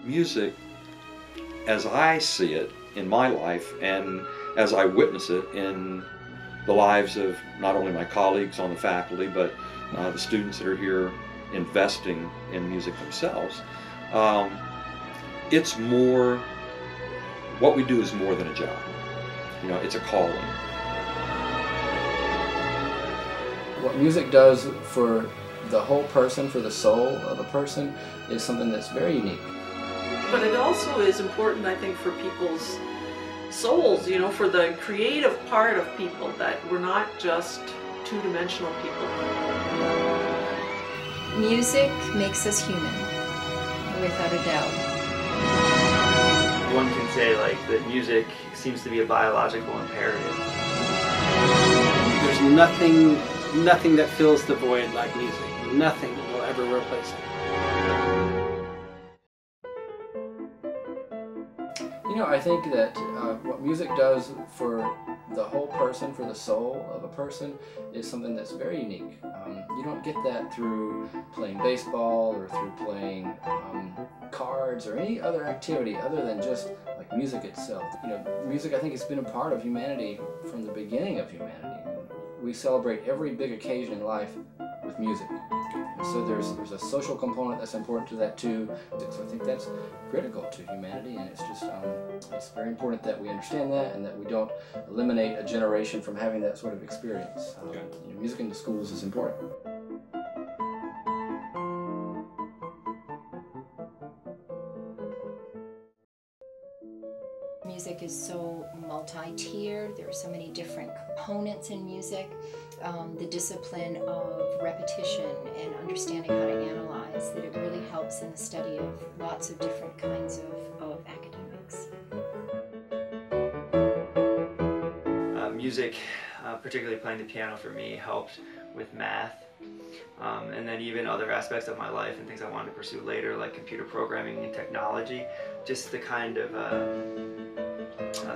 Music, as I see it in my life and as I witness it in the lives of not only my colleagues on the faculty, but the students that are here investing in music themselves, it's more, what we do is more than a job. You know, it's a calling. What music does for the whole person, for the soul of a person, is something that's very unique. But it also is important, I think, for people's souls, you know, for the creative part of people, that we're not just two-dimensional people. Music makes us human, without a doubt. One can say, like, that music seems to be a biological imperative. There's nothing that fills the void like music. Nothing will ever replace it. You know, I think that what music does for the whole person, for the soul of a person, is something that's very unique. You don't get that through playing baseball or through playing cards or any other activity other than just like music itself. You know, music, I think, has been a part of humanity from the beginning of humanity. We celebrate every big occasion in life with music. And so there's a social component that's important to that too. So I think that's critical to humanity, and it's just it's very important that we understand that and that we don't eliminate a generation from having that sort of experience. You know, music in the schools is important. Music is so multi-tiered. There are so many different components in music. The discipline of repetition and understanding how to analyze, that it really helps in the study of lots of different kinds of academics. Music, particularly playing the piano for me, helped with math. And then even other aspects of my life and things I wanted to pursue later, like computer programming and technology. Just the kind of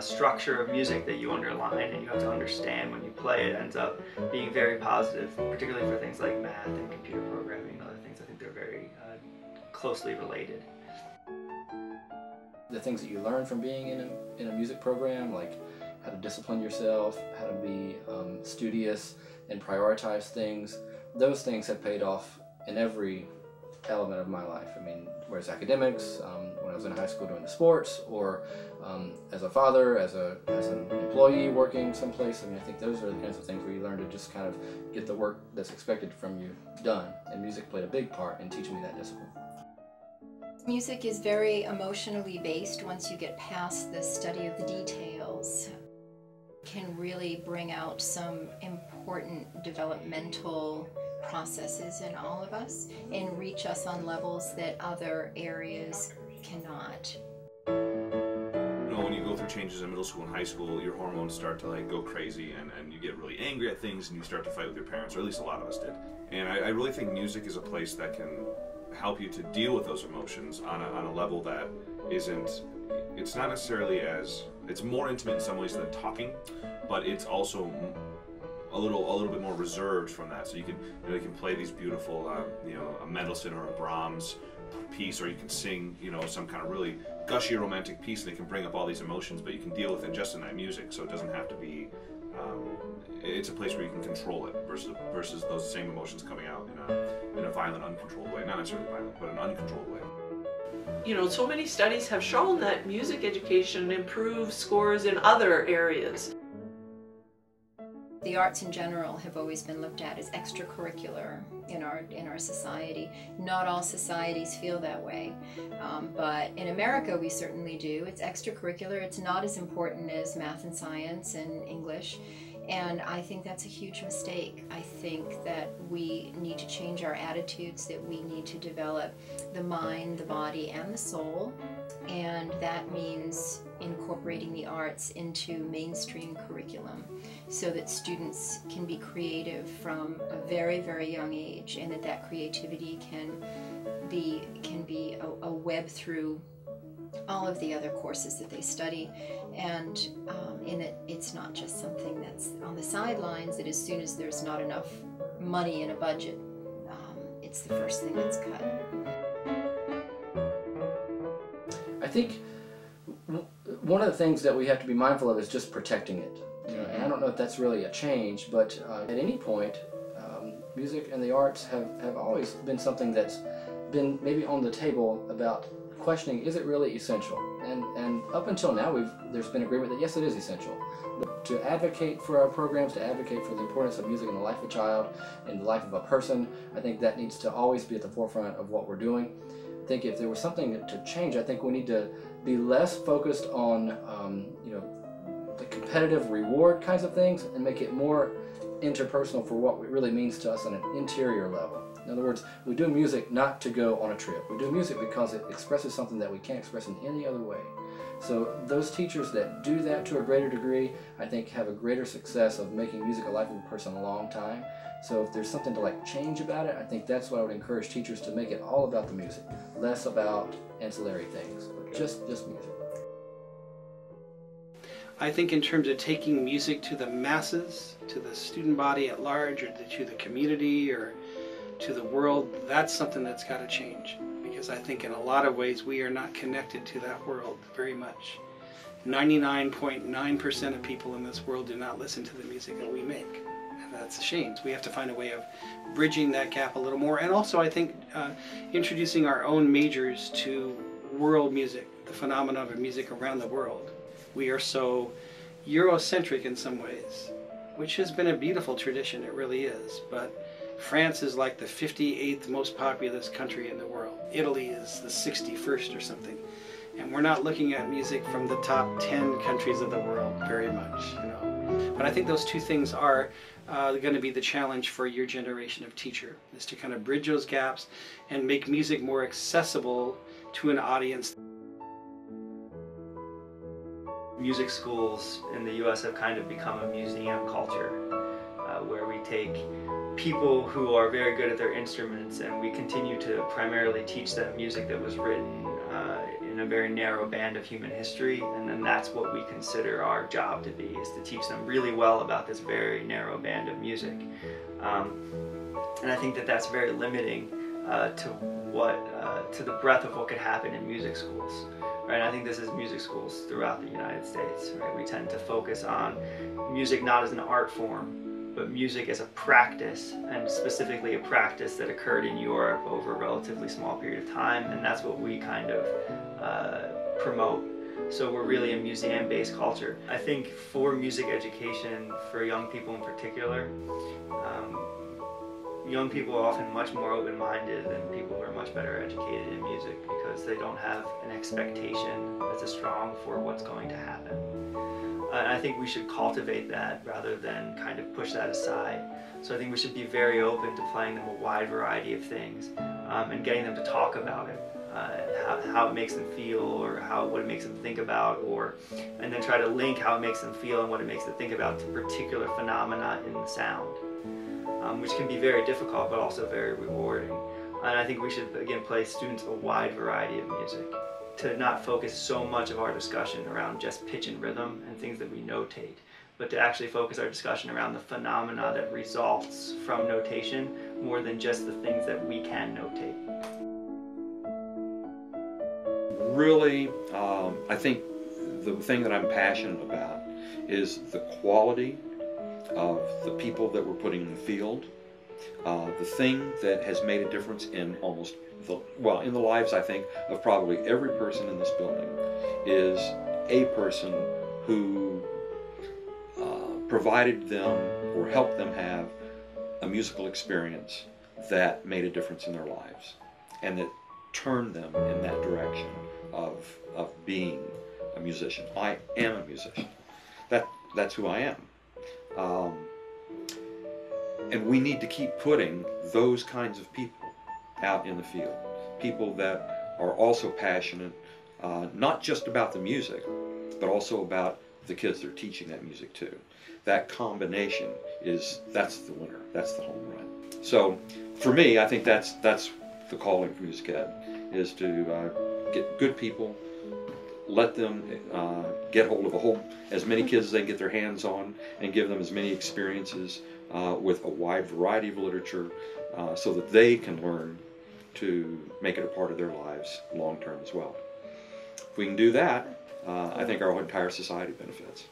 structure of music that you underline and you have to understand when you play it ends up being very positive, particularly for things like math and computer programming and other things. I think they're very closely related. The things that you learn from being in a music program, like how to discipline yourself, how to be studious and prioritize things, those things have paid off in every element of my life. I mean, whereas academics, when I was in high school doing the sports, or as a father, as an employee working someplace, I mean, I think those are the kinds of things where you learn to just kind of get the work that's expected from you done. And music played a big part in teaching me that discipline. Music is very emotionally based once you get past the study of the details. It can really bring out some important developmental processes in all of us and reach us on levels that other areas cannot. You know, when you go through changes in middle school and high school, your hormones start to like go crazy and you get really angry at things and you start to fight with your parents, or at least a lot of us did. And I really think music is a place that can help you to deal with those emotions on a level that isn't, it's not necessarily as, it's more intimate in some ways than talking, but it's also a little bit more reserved from that. So you can play these beautiful, you know, a Mendelssohn or a Brahms piece, or you can sing, you know, some kind of really gushy romantic piece, and it can bring up all these emotions, but you can deal with it just in that music. So it doesn't have to be. It's a place where you can control it versus those same emotions coming out in a violent, uncontrolled way. Not necessarily violent, but an uncontrolled way. You know, so many studies have shown that music education improves scores in other areas. The arts in general have always been looked at as extracurricular in our society. Not all societies feel that way, but in America we certainly do. It's extracurricular. It's not as important as math and science and English, and I think that's a huge mistake. I think that we need to change our attitudes, that we need to develop the mind, the body, and the soul, and that means incorporating the arts into mainstream curriculum so that students can be creative from a very, very young age, and that creativity can be a web through all of the other courses that they study, and in that it's not just something that's on the sidelines, that as soon as there's not enough money in a budget, it's the first thing that's cut. think one of the things that we have to be mindful of is just protecting it. You know, and I don't know if that's really a change, but at any point, music and the arts have always been something that's been maybe on the table about questioning, is it really essential? And up until now, there's been agreement that yes, it is essential. But to advocate for our programs, to advocate for the importance of music in the life of a child, in the life of a person, I think that needs to always be at the forefront of what we're doing. I think if there was something to change, I think we need to be less focused on you know, the competitive reward kinds of things and make it more interpersonal for what it really means to us on an interior level. In other words, we do music not to go on a trip. We do music because it expresses something that we can't express in any other way. So those teachers that do that to a greater degree, I think have a greater success of making music a life of a person a long time. So if there's something to like change about it, I think that's what I would encourage teachers to make it all about the music, less about ancillary things, but just music. I think in terms of taking music to the masses, to the student body at large, or to the community, or to the world, that's something that's got to change. Because I think in a lot of ways we are not connected to that world very much. 99.9% of people in this world do not listen to the music that we make. And that's a shame. We have to find a way of bridging that gap a little more. And also I think introducing our own majors to world music, the phenomenon of music around the world. We are so Eurocentric in some ways, which has been a beautiful tradition, it really is. But France is like the 58th most populous country in the world. Italy is the 61st or something. And we're not looking at music from the top 10 countries of the world very much, you know. But I think those two things are going to be the challenge for your generation of teacher, is to kind of bridge those gaps and make music more accessible to an audience. Music schools in the U.S. have kind of become a museum culture, where we take people who are very good at their instruments and we continue to primarily teach them music that was written in a very narrow band of human history, and then that's what we consider our job to be, is to teach them really well about this very narrow band of music. And I think that that's very limiting to the breadth of what could happen in music schools. Right? And I think this is music schools throughout the United States. Right? We tend to focus on music not as an art form, but music as a practice, and specifically a practice that occurred in Europe over a relatively small period of time, and that's what we kind of promote. So we're really a museum-based culture. I think for music education, for young people in particular, young people are often much more open-minded than people who are much better educated in music, because they don't have an expectation that's as strong for what's going to happen. And I think we should cultivate that rather than kind of push that aside. So I think we should be very open to playing them a wide variety of things, and getting them to talk about it, how it makes them feel, or what it makes them think about, and then try to link how it makes them feel and what it makes them think about to particular phenomena in the sound. Which can be very difficult but also very rewarding. And I think we should, again, play students a wide variety of music, to not focus so much of our discussion around just pitch and rhythm and things that we notate, but to actually focus our discussion around the phenomena that results from notation more than just the things that we can notate. Really, I think the thing that I'm passionate about is the quality of the people that we're putting in the field. The thing that has made a difference in in the lives, I think, of probably every person in this building is a person who provided them or helped them have a musical experience that made a difference in their lives, and that turned them in that direction of being a musician. I am a musician. That's who I am. And we need to keep putting those kinds of people out in the field. People that are also passionate, not just about the music, but also about the kids they're teaching that music to. That combination that's the winner. That's the home run. So for me, I think that's the calling for music ed, is to get good people, let them get hold of as many kids as they can get their hands on, and give them as many experiences with a wide variety of literature, so that they can learn to make it a part of their lives long term as well. If we can do that, I think our entire society benefits.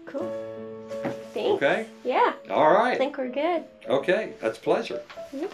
Cool. Thanks. Okay? Yeah. All I right. think we're good. Okay, that's a pleasure. Yeah.